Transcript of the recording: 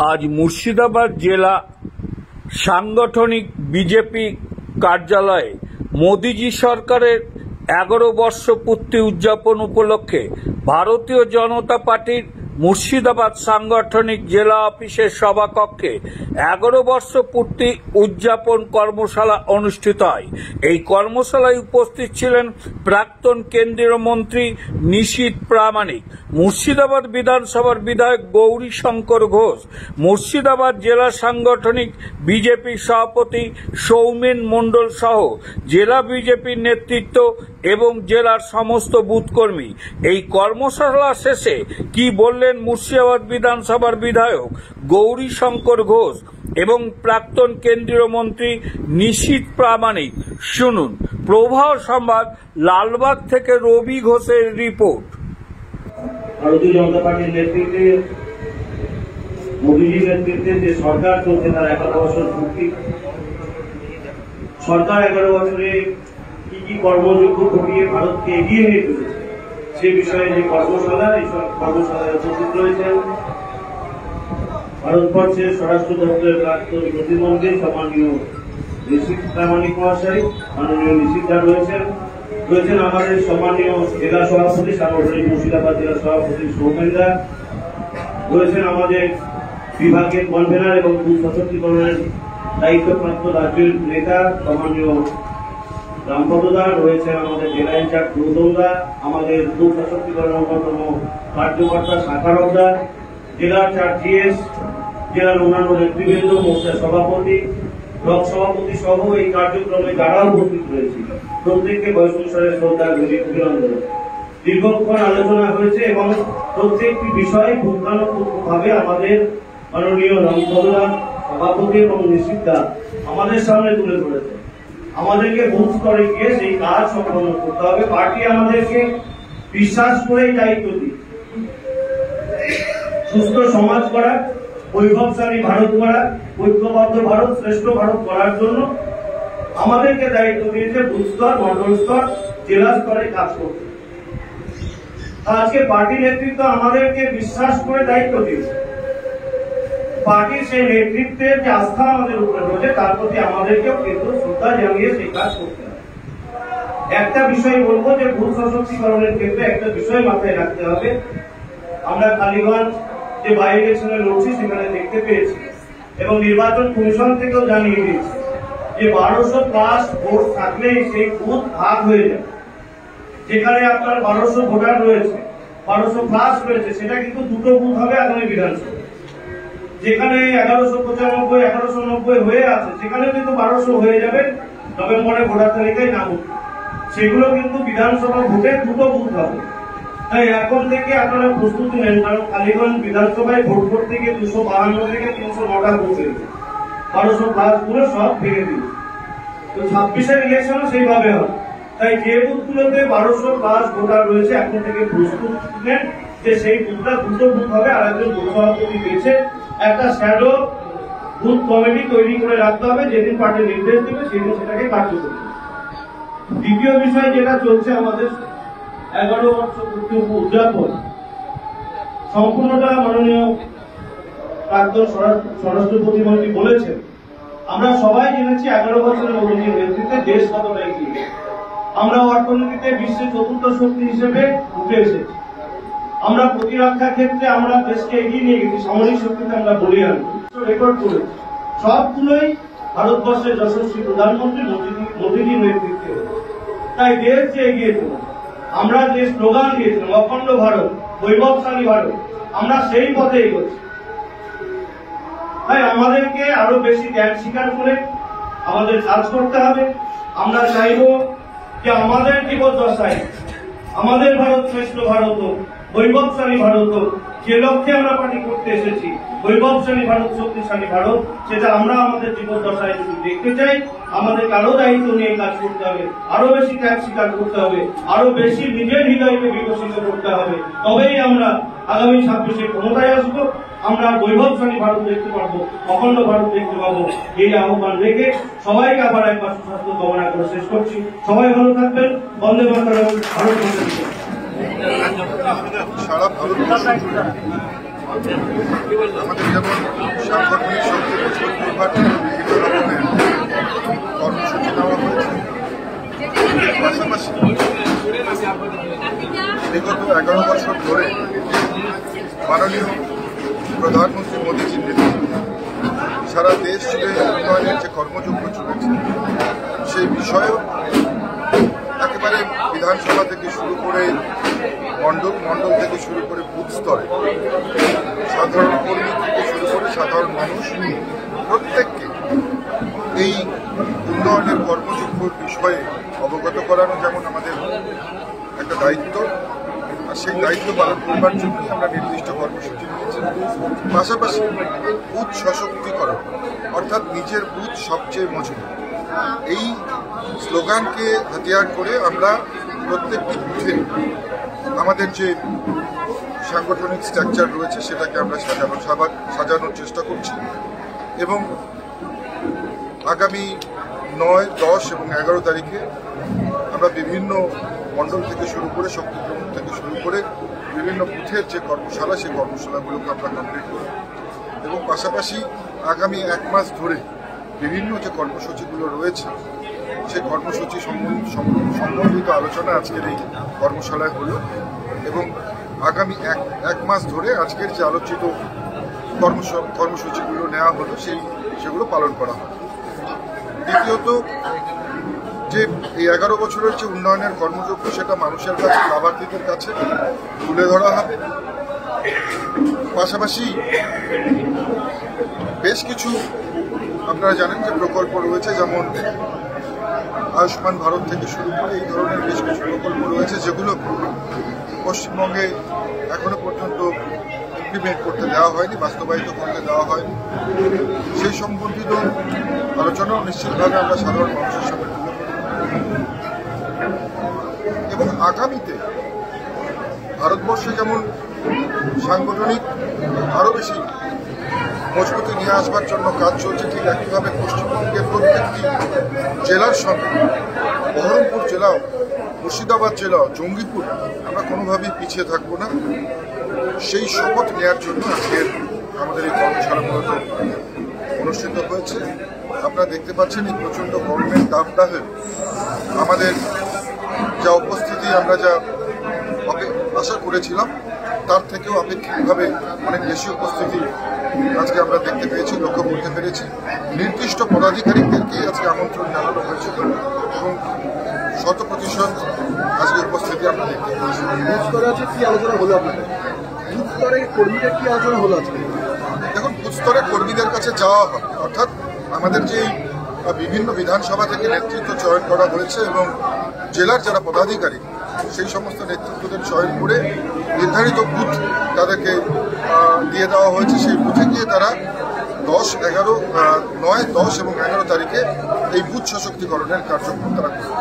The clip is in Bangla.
আজ মুর্শিদাবাদ জেলা সাংগঠনিক বিজেপি কার্যালয়ে মোদিজি সরকারের 11 বর্ষ পূর্তি উদযাপন উপলক্ষে ভারতীয় জনতা পার্টির মুর্শিদাবাদ সাংগঠনিক জেলা অফিসের সভাকক্ষে 11 বর্ষ পূর্তি উদযাপন কর্মশালা অনুষ্ঠিত হয়। এই কর্মশালায় উপস্থিত ছিলেন প্রাক্তন কেন্দ্রীয় মন্ত্রী নিশীথ প্রামাণিক, মুর্শিদাবাদ বিধানসভার বিধায়ক গৌরীশঙ্কর ঘোষ, মুর্শিদাবাদ জেলা সাংগঠনিক বিজেপির সভাপতি সৌমেন মণ্ডল সহ জেলা বিজেপির নেতৃত্ব এবং জেলার সমস্ত বুথকর্মী। এই কর্মশালা শেষে কি বললেন মুর্শিদাবাদ বিধানসভার বিধায়ক গৌরীশঙ্কর ঘোষ এবং প্রাক্তন কেন্দ্রীয় মন্ত্রী নিশীথ প্রামাণিক, শুনুন। প্রভাব সংবাদ, লালবাগ থেকে রবি ঘোষের রিপোর্ট। ভারতীয় জনতা পার্টির নেতৃত্বে, মোদীজির নেতৃত্বে যে সরকার চলছে তার 11 বছর পূর্তি। সরকার 11 বছরে কি কি কর্মযোগ্য ঘটিয়ে ভারতকে এগিয়ে নিয়ে চলেছে সে বিষয়ে যে কর্মশালা, এই কর্মশালায় উপস্থিত রয়েছেন ভারতবর্ষের স্বরাষ্ট্র দপ্তরের প্রাক্তন প্রতিমন্ত্রী সম্মানীয় নিশীথ প্রামাণিক মহাশয়, মাননীয় নিশীথদা রয়েছেন আমাদের সম্মানীয় জেলা সভাপতি, সাংগঠনিক মুর্শিদাবাদ জেলা সভাপতি সৌমেনদা রয়েছেন, আমাদের বিভাগের কনভেনার এবং বুথ সশক্তিকরণের দায়িত্বপ্রাপ্ত রাজ্যের নেতা সম্মানীয় রামপদদা রয়েছেন, আমাদের জেলা ইনচার্জ গৌতমদা, আমাদের বুথ সশক্তিকরণের অন্যতম কার্যকর্তা সাকারকদা, জেলার 4 জিএস, জেলার অন্যান্য নেতৃবৃন্দ, মোর্চার সভাপতি, ব্লক সভাপতি সহ এই কার্যক্রমে যারা উপস্থিত রয়েছে প্রত্যেককে বয়স অনুসারে শ্রদ্ধা অভিনন্দন। দীর্ঘক্ষণ আলোচনা হয়েছে এবং প্রত্যেকটি বিষয় পুঙ্খানুপুঙ্খভাবে আমাদের মাননীয় রামপদদা সভাপতি এবং নিশীথদা আমাদের সামনে তুলে ধরেছে। আমাদেরকে বুথ স্তরে গিয়ে সেই কাজ সম্পন্ন করতে হবে। পার্টি আমাদেরকে বিশ্বাস করেই দায়িত্ব দিই সুস্থ সমাজ করা, বৈভবশালী ভারত করা, ঐক্যবদ্ধ ভারত, শ্রেষ্ঠ ভারত করার জন্য আমাদেরকে দায়িত্ব দিয়েছে বুথ স্তর, মন্ডল স্তর, জেলা স্তরে কাজ করতে। আজকে পার্টি নেতৃত্ব আমাদেরকে বিশ্বাস করে দায়িত্ব দিয়েছে। পার্টির সেই নেতৃত্বের যে আস্থা আমাদের উপরে রয়েছে তার প্রতি আমাদেরকেও কিন্তু শ্রদ্ধা জানিয়ে সেই কাজ করতে হবে। একটা বিষয় বলবো যে বুথ সশক্তিকরণের ক্ষেত্রে একটা বিষয় মাথায় রাখতে হবে। আমরা কালীগঞ্জ যে বাই ইলেকশনে লড়ছি সেখানে দেখতে পেয়েছি এবং নির্বাচন কমিশন থেকেও জানিয়ে দিয়েছে যে 1200+ ভোট থাকলেই সেই বুথ ভাগ হয়ে যায়। যেখানে আপনার 1200 ভোটার রয়েছে, 1200+ রয়েছে, সেটা কিন্তু দুটো বুথ হবে আগামী বিধানসভা। যেখানে 1195, 1190 হয়ে আছে সেখানে কিন্তু 1200 হয়ে যাবে নভেম্বরে ভোটার তালিকায় নাম উঠবে। সেগুলো কিন্তু বিধানসভা ভোটে দুটো বুথ হবে। তাই এখন থেকে আপনারা প্রস্তুতি নেন, কারণ কালীগঞ্জ বিধানসভায় ভোট করতে গিয়ে 252 থেকে 309টা বুথ হয়েছে, 1200+ গুলো সব ভেঙে দিয়েছে। তো 26-এর ইলেকশনও সেইভাবে হবে। তাই যে বুথগুলোতে 1200+ ভোটার রয়েছে এখন থেকে প্রস্তুত নেন যে সেই বুথটা দুটো বুথ হবে। আর একজন বুথ সভাপতি পেয়েছে একটা শ্যাডো বুথ কমিটি তৈরি করে রাখতে হবে, যেদিন পার্টি নির্দেশ দেবে সেদিন সেটাকে কার্যকরী করবে। দ্বিতীয় বিষয় যেটা চলছে আমাদের 11 বর্ষ পূর্তি উদযাপন, সম্পূর্ণটা মাননীয় প্রাক্তন স্বরাষ্ট্র প্রতিমন্ত্রী বলেছেন। আমরা সবাই জেনেছি 11 বছরের মোদীজির নেতৃত্বে দেশ কতটা এগিয়ে। আমরা অর্থনীতিতে বিশ্বের 4র্থ শক্তি হিসেবে উঠে এসেছি। আমরা প্রতিরক্ষা ক্ষেত্রে আমরা দেশকে এগিয়ে নিয়ে গেছি, সামরিক শক্তিতে আমরা বলিয়ান রেকর্ড করেছি। সবগুলোই ভারতবর্ষের যশস্বী প্রধানমন্ত্রী মোদীজির নেতৃত্বে। তাই দেশ যে এগিয়ে চলে, আমরা যে স্লোগান দিয়েছিলাম অখণ্ড ভারত, বৈভবশালী ভারত, আমরা সেই পথে এগোচ্ছি। তাই আমাদেরকে আরো বেশি ত্যাগ স্বীকার করে আমাদের কাজ করতে হবে। আমরা চাইব যে আমাদের জীবদ্দশায় আমাদের ভারত শ্রেষ্ঠ ভারত, বৈভবশালী ভারত, যে লক্ষ্যে আমরা পার্টি করতে এসেছি, বৈভবশালী ভারত, শক্তিশালী ভারত, সেটা আমরা আমাদের জীবদ্দশায় যদি দেখতে চাই আমাদেরকে আরো দায়িত্ব নিয়ে কাজ করতে হবে, আরো বেশি ত্যাগ স্বীকার করতে হবে, আরো বেশি নিজের হৃদয়কে বিকশিত করতে হবে। তবেই আমরা আগামী 26-এ ক্ষমতায় আসবো, আমরা বৈভবশালী ভারত দেখতে পাবো, অখণ্ড ভারত দেখতে পাবো। এই আহ্বান রেখে সবাইকে আবার একবার সুস্বাস্থ্য কামনা করে শেষ করছি। সবাই ভালো থাকবেন। বন্দে মাতরম, ভারত মাতা। আমাদের যেমন সাংগঠনিক শক্তি মজবুত করবার জন্য বিভিন্ন রকমের কর্মসূচি নেওয়া হয়েছে, পাশাপাশি বিগত 11 বছর ধরে মাননীয় প্রধানমন্ত্রী মোদীজির নেতৃত্বে সারা দেশ জুড়ে উন্নয়নের যে কর্মযজ্ঞ চলেছে সেই বিষয়েও একেবারে বিধানসভা থেকে শুরু করে মণ্ডল থেকে শুরু করে বুথ স্তরে সাধারণ কর্মী থেকে শুরু করে সাধারণ মানুষ প্রত্যেককে এই উন্নয়নের কর্মযজ্ঞর বিষয়ে অবগত করানো যেমন আমাদের একটা দায়িত্ব, আর সেই দায়িত্ব পালন করবার জন্যই আমরা নির্দিষ্ট কর্মসূচি নিয়েছি। পাশাপাশি বুথ সশক্তিকরণ অর্থাৎ নিজের বুথ সবচেয়ে মজবুত, এই স্লোগানকে হাতিয়ার করে আমরা প্রত্যেকটি বুথে আমাদের যে সাংগঠনিক স্ট্রাকচার রয়েছে সেটাকে আমরা সাজানোর চেষ্টা করছি এবং আগামী 9, 10 এবং 11 তারিখে আমরা বিভিন্ন মণ্ডল থেকে শুরু করে শক্তি প্রমুখ থেকে শুরু করে বিভিন্ন বুথের যে কর্মশালা সেই কর্মশালাগুলোকে আমরা কমপ্লিট করি এবং পাশাপাশি আগামী 1 মাস ধরে বিভিন্ন যে কর্মসূচিগুলো রয়েছে সেই কর্মসূচি সম্বন্ধিত আলোচনা আজকের এই কর্মশালায় হলো এবং আগামী এক মাস ধরে আজকের যে আলোচিত কর্মসূচিগুলো নেওয়া হলো সেগুলো পালন করা হবে। দ্বিতীয়ত, যে এই 11 বছরের যে উন্নয়নের কর্মযজ্ঞ সেটা মানুষের কাছে, লাভার্থীদের কাছে তুলে ধরা হবে। পাশাপাশি বেশ কিছু আপনারা জানেন যে প্রকল্প রয়েছে, যেমন আয়ুষ্মান ভারত থেকে শুরু করে এই ধরনের বেশ কিছু প্রকল্প রয়েছে যেগুলো পশ্চিমবঙ্গে এখনো পর্যন্ত ইমপ্লিমেন্ট করতে দেওয়া হয়নি, বাস্তবায়িত করতে দেওয়া হয়নি। সেই সম্বন্ধিত আলোচনাও নিশ্চিতভাবে আমরা সাধারণ মানুষের সামনে তুলে ধরব এবং আগামীতে ভারতবর্ষে যেমন সাংগঠনিক আরও বেশি মজবুতি নিয়ে আসবার জন্য কাজ চলছে, ঠিক একইভাবে পশ্চিমবঙ্গের প্রত্যেকটি জেলার সঙ্গে বহরমপুর জেলাও, মুর্শিদাবাদ জেলাও, জঙ্গিপুর আমরা কোনোভাবেই পিছিয়ে থাকবো না। সেই শপথ নেওয়ার জন্য আজকের আমাদের এই কর্মশালাগুলো অনুষ্ঠিত হয়েছে। আপনারা দেখতে পাচ্ছেন এই প্রচণ্ড গরমের দাবদাহে আমাদের যা উপস্থিতি আমরা যা আশা করেছিলাম তার থেকেও আপেক্ষিকভাবে অনেক বেশি উপস্থিতি আজকে আমরা দেখতে পেয়েছি, লক্ষ্য করতে পেরেছি। নির্দিষ্ট পদাধিকারীদেরকেই আজকে আমন্ত্রণ জানানো হয়েছিল এবং 100% আজকে উপস্থিতি আমরা দেখতে পেয়েছি। কি আলোচনা হলো আপনাদের বুথ স্তরে কর্মীদের কি আলোচনা হলো আজকে? দেখুন, বুথ স্তরে কর্মীদের কাছে যাওয়া হবে, অর্থাৎ আমাদের যে বিভিন্ন বিধানসভা থেকে নেতৃত্ব চয়ন করা হয়েছে এবং জেলার যারা পদাধিকারী সেই সমস্ত নেতৃত্বদের চয়ন করে নির্ধারিত বুথ তাদেরকে দিয়ে দেওয়া হয়েছে। সেই বুথে গিয়ে তারা 9, 10 এবং 11 তারিখে এই বুথ সশক্তিকরণের কার্যক্রম তারা করবে।